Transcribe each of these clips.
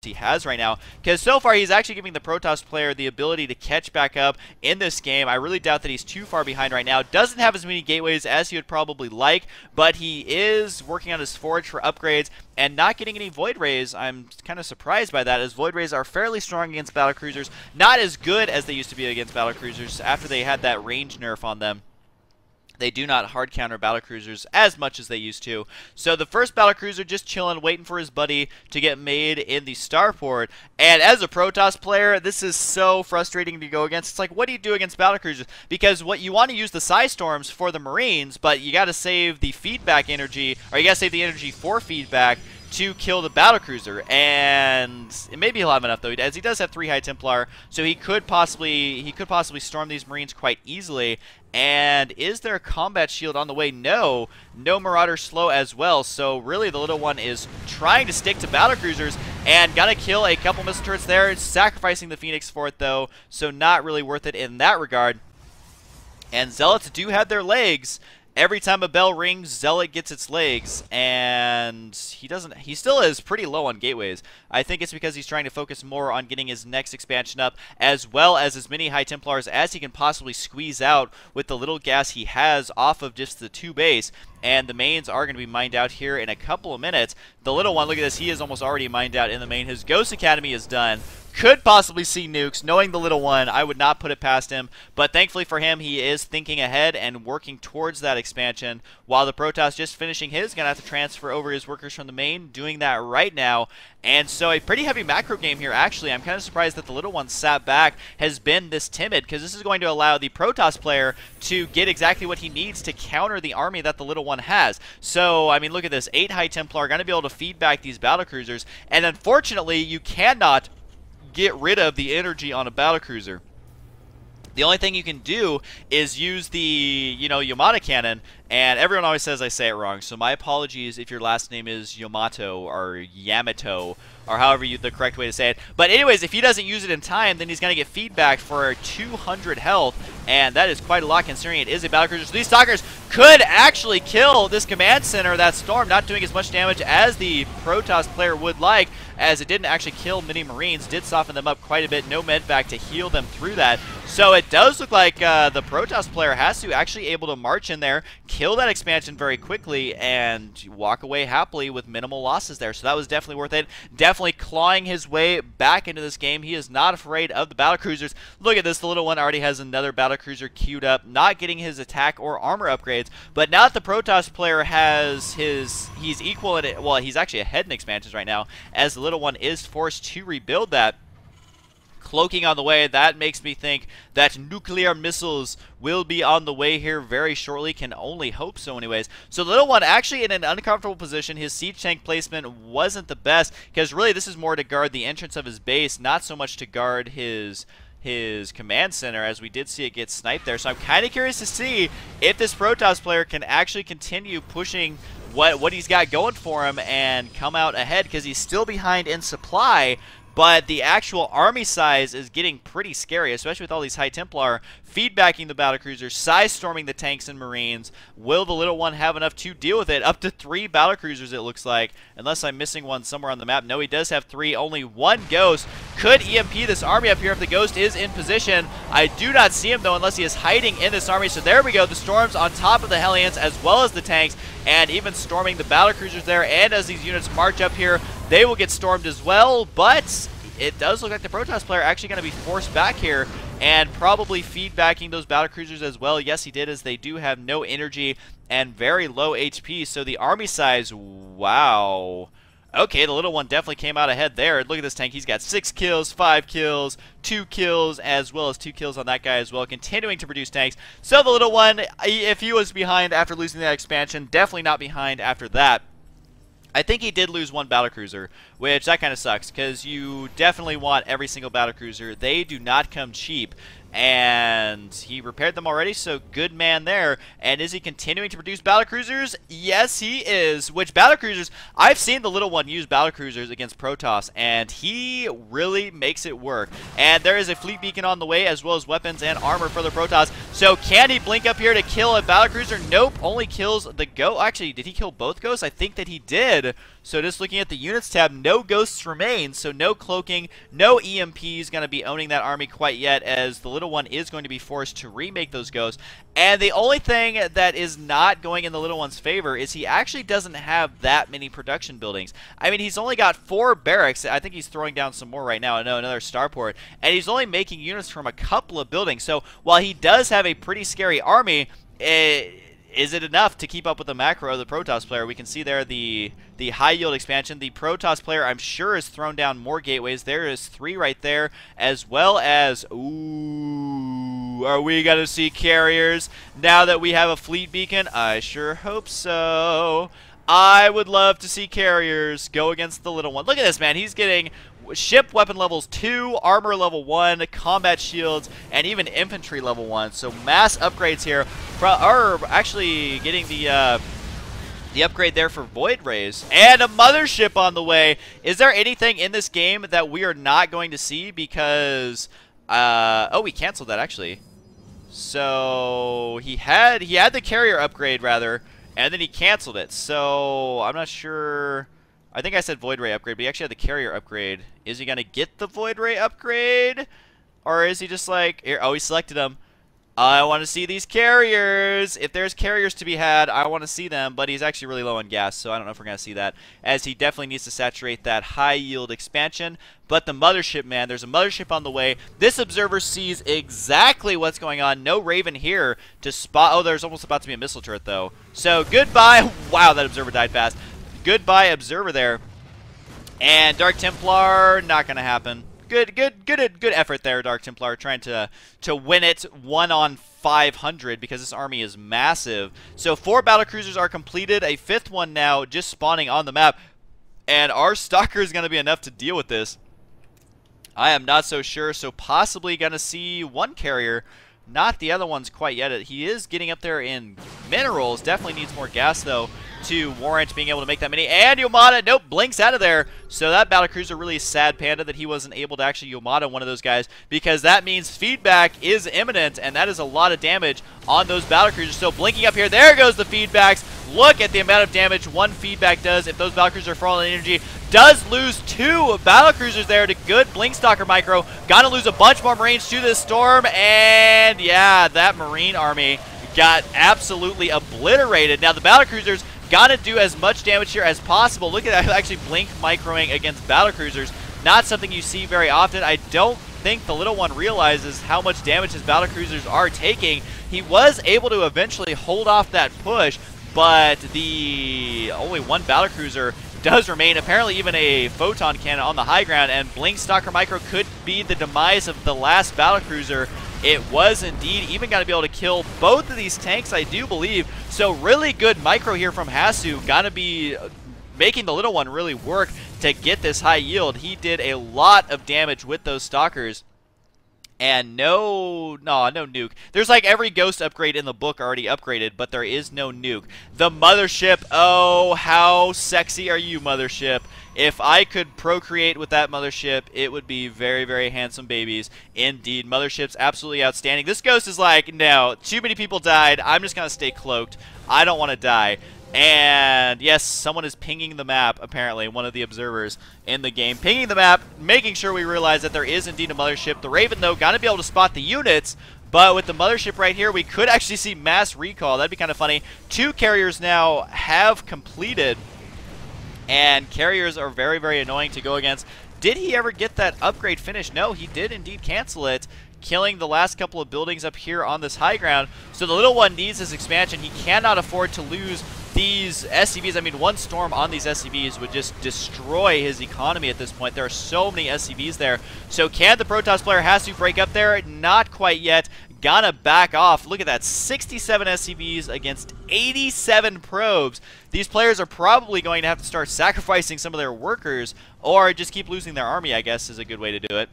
he has right now, because so far he's actually giving the Protoss player the ability to catch back up in this game. I really doubt that he's too far behind right now. Doesn't have as many gateways as he would probably like, but he is working on his forge for upgrades and not getting any Void Rays. I'm kind of surprised by that, as Void Rays are fairly strong against battlecruisers. Not as good as they used to be against battlecruisers after they had that range nerf on them. They do not hard counter battlecruisers as much as they used to. So the first battlecruiser just chilling, waiting for his buddy to get made in the starport. And as a Protoss player, this is so frustrating to go against. It's like, what do you do against battlecruisers? Because what you want to use the Psy Storms for the Marines, but you got to save the feedback energy, or you got to save the energy for feedback to kill the battlecruiser, and maybe he'll have enough though, as he does have 3 High Templar, so he could possibly storm these Marines quite easily. And is there a combat shield on the way? No Marauder slow as well. So really, the little one is trying to stick to battlecruisers and gonna kill a couple missile turrets there, sacrificing the Phoenix for it though, so not really worth it in that regard. And Zealots do have their legs. Every time a bell rings, Zealot gets its legs, and he still is pretty low on gateways. I think it's because he's trying to focus more on getting his next expansion up, as well as many High Templars as he can possibly squeeze out with the little gas he has off of just the 2 base. And the mains are going to be mined out here in a couple of minutes. The little one, look at this, he is almost already mined out in the main. His Ghost Academy is done. Could possibly see nukes. Knowing the little one, I would not put it past him. But thankfully for him, he is thinking ahead and working towards that expansion, while the Protoss just finishing his, going to have to transfer over his workers from the main, doing that right now. And so a pretty heavy macro game here, actually. I'm kind of surprised that the little one sat back, has been this timid, because this is going to allow the Protoss player to get exactly what he needs to counter the army that the little one has. So, I mean, look at this. 8 High Templar are going to be able to feed back these battlecruisers, and unfortunately, you cannot get rid of the energy on a battlecruiser. The only thing you can do is use the, Yamata cannon, and everyone always says I say it wrong, so my apologies if your last name is Yamato or Yamato, or however the correct way to say it. But anyways, if he doesn't use it in time, then he's going to get feedback for 200 health, and that is quite a lot considering it is a battlecruiser. So these stalkers could actually kill this command center, that storm, not doing as much damage as the Protoss player would like, as it didn't actually kill many Marines, did soften them up quite a bit, no medvac to heal them through that. So it does look like the Protoss player Hasu actually able to march in there, kill that expansion very quickly, and walk away happily with minimal losses there. So that was definitely worth it. Definitely clawing his way back into this game. He is not afraid of the battlecruisers. Look at this, the little one already has another battlecruiser queued up, not getting his attack or armor upgrades. But now that the Protoss player has he's equal in it, well, he's actually ahead in expansions right now, as the little one is forced to rebuild that. Cloaking on the way, that makes me think that nuclear missiles will be on the way here very shortly. Can only hope so anyways. So the little one actually in an uncomfortable position. His siege tank placement wasn't the best, because really this is more to guard the entrance of his base, not so much to guard his command center, as we did see it get sniped there. So I'm kind of curious to see if this Protoss player can actually continue pushing what he's got going for him and come out ahead, because he's still behind in supply. But the actual army size is getting pretty scary, especially with all these High Templar feedbacking the battlecruisers, size storming the tanks and Marines. Will the little one have enough to deal with it? Up to 3 battlecruisers, it looks like, unless I'm missing one somewhere on the map. No, he does have 3. Only 1 Ghost. Could EMP this army up here if the Ghost is in position. I do not see him, though, unless he is hiding in this army. So there we go. The storms on top of the Hellions, as well as the tanks, and even storming the battlecruisers there. And as these units march up here, they will get stormed as well. But it does look like the Protoss player actually going to be forced back here and probably feedbacking those battlecruisers as well. Yes, he did, as they do have no energy and very low HP. So the army size, wow. Okay, the little one definitely came out ahead there. Look at this tank. He's got 6 kills, 5 kills, 2 kills, as well as 2 kills on that guy as well, continuing to produce tanks. So the little one, if he was behind after losing that expansion, definitely not behind after that. I think he did lose 1 battlecruiser, which that kind of sucks, because you definitely want every single battlecruiser. They do not come cheap. And he repaired them already, so good man there. And is he continuing to produce battlecruisers? Yes, he is. Which battlecruisers, I've seen the little one use battlecruisers against Protoss, and he really makes it work. And there is a fleet beacon on the way, as well as weapons and armor for the Protoss. So can he blink up here to kill a battlecruiser? Nope, only kills the ghost. Actually, did he kill both ghosts? I think that he did. So just looking at the units tab, no ghosts remain, so no cloaking, no EMPs going to be owning that army quite yet, as the little one is going to be forced to remake those ghosts. And the only thing that is not going in the little one's favor is he actually doesn't have that many production buildings. I mean, he's only got 4 barracks. I think he's throwing down some more right now. No, another starport. And he's only making units from a couple of buildings. So while he does have a pretty scary army, is it enough to keep up with the macro of the Protoss player? We can see there the high yield expansion. The Protoss player, I'm sure, has thrown down more gateways. There is 3 right there, as well as, ooh, are we going to see carriers now that we have a fleet beacon? I sure hope so. I would love to see carriers go against the little one. Look at this, man. He's getting ship weapon levels 2, armor level 1, combat shields, and even infantry level 1. So mass upgrades here. Are actually getting the upgrade there for Void Rays. And a mothership on the way. Is there anything in this game that we are not going to see? Because, oh, we canceled that actually. So he had the carrier upgrade rather, and then he canceled it. So I'm not sure. I think I said Void Ray upgrade, but he actually had the carrier upgrade. Is he going to get the Void Ray upgrade? Or is he just like, here, oh, he selected them. I want to see these carriers. If there's carriers to be had, I want to see them. But he's actually really low on gas, so I don't know if we're going to see that, as he definitely needs to saturate that high yield expansion. But the mothership, man, there's a mothership on the way. This observer sees exactly what's going on. No Raven here to spot. Oh, there's almost about to be a missile turret, though. So goodbye. Wow, that observer died fast. Goodbye, observer there. And Dark Templar, not going to happen. Good effort there, Dark Templar, trying to win it 1 on 500 because this army is massive. So 4 battlecruisers are completed, a 5th one now just spawning on the map, and our Stalker is going to be enough to deal with this. I am not so sure, so possibly going to see 1 carrier, not the other ones quite yet. He is getting up there in minerals, definitely needs more gas though to warrant being able to make that many. And Yomada, nope, blinks out of there. So that battlecruiser really sad, Panda, that he wasn't able to actually Yomada one of those guys, because that means feedback is imminent, and that is a lot of damage on those battlecruisers. So blinking up here, there goes the feedbacks. Look at the amount of damage 1 feedback does if those battlecruisers are falling in energy. Does lose 2 battlecruisers there to good Blink Stalker Micro. Gonna lose a bunch more Marines to this storm, and yeah, that Marine army got absolutely obliterated. Now the battlecruisers gotta do as much damage here as possible. Look at that, actually Blink microing against battlecruisers. Not something you see very often. I don't think the little one realizes how much damage his battlecruisers are taking. He was able to eventually hold off that push, but the only 1 battlecruiser does remain. Apparently even a photon cannon on the high ground, and Blink Stalker Micro could be the demise of the last battlecruiser. It was indeed even going to be able to kill both of these tanks, I do believe. So really good micro here from Hasu. Going to be making the little one really work to get this high yield. He did a lot of damage with those stalkers. And no nuke. There's like every ghost upgrade in the book already upgraded, but there is no nuke. The mothership, oh, how sexy are you, mothership? If I could procreate with that mothership, it would be very, very handsome babies. Indeed, mothership's absolutely outstanding. This ghost is like, no, too many people died. I'm just going to stay cloaked. I don't want to die. And yes, someone is pinging the map, apparently, one of the observers in the game. Pinging the map, making sure we realize that there is indeed a mothership. The Raven, though, got to be able to spot the units, but with the mothership right here, we could actually see mass recall. That'd be kind of funny. 2 carriers now have completed, and carriers are very, very annoying to go against. Did he ever get that upgrade finished? No, he did indeed cancel it, killing the last couple of buildings up here on this high ground. So the little one needs this expansion. He cannot afford to lose these SCVs. I mean, 1 storm on these SCVs would just destroy his economy at this point. There are so many SCVs there. So can the Protoss player Hasu break up there? Not quite yet. Gonna back off. Look at that, 67 SCVs against 87 probes. These players are probably going to have to start sacrificing some of their workers, or just keep losing their army, I guess, is a good way to do it.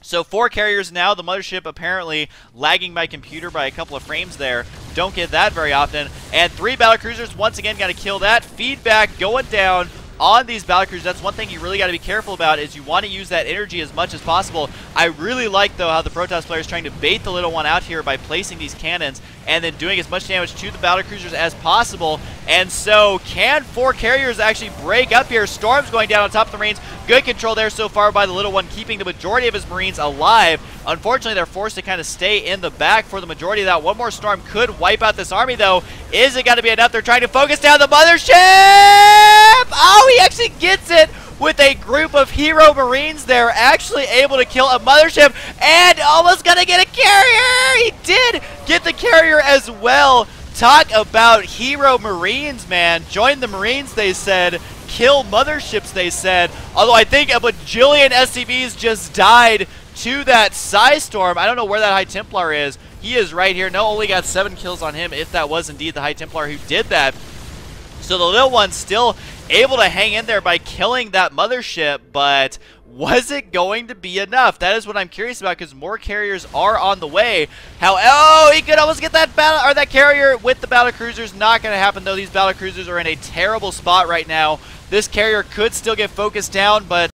So 4 carriers now, the mothership apparently lagging my computer by a couple of frames there. Don't get that very often. And 3 battlecruisers, once again, got to kill that. Feedback going down on these battlecruisers. That's one thing you really got to be careful about, is you want to use that energy as much as possible. I really like, though, how the Protoss player is trying to bait the little one out here by placing these cannons and then doing as much damage to the battlecruisers as possible. And so, can 4 carriers actually break up here? Storm's going down on top of the Marines. Good control there so far by the little one, keeping the majority of his Marines alive. Unfortunately, they're forced to kind of stay in the back for the majority of that. One more storm could wipe out this army, though. Is it going to be enough? They're trying to focus down the mothership! Oh, he actually gets it with a group of hero Marines there, actually able to kill a mothership and almost going to get a carrier! He did get the carrier as well. Talk about hero Marines, man. Join the Marines, they said. Kill motherships, they said. Although I think a bajillion SCVs just died to that Psy Storm. I don't know where that High Templar is. He is right here. No, only got 7 kills on him, if that was indeed the High Templar who did that. So the little one's still able to hang in there by killing that mothership, but was it going to be enough? That is what I'm curious about, because more carriers are on the way. Oh, he could almost get that battle or that carrier with the battlecruisers. Not going to happen, though. These battlecruisers are in a terrible spot right now. This carrier could still get focused down, but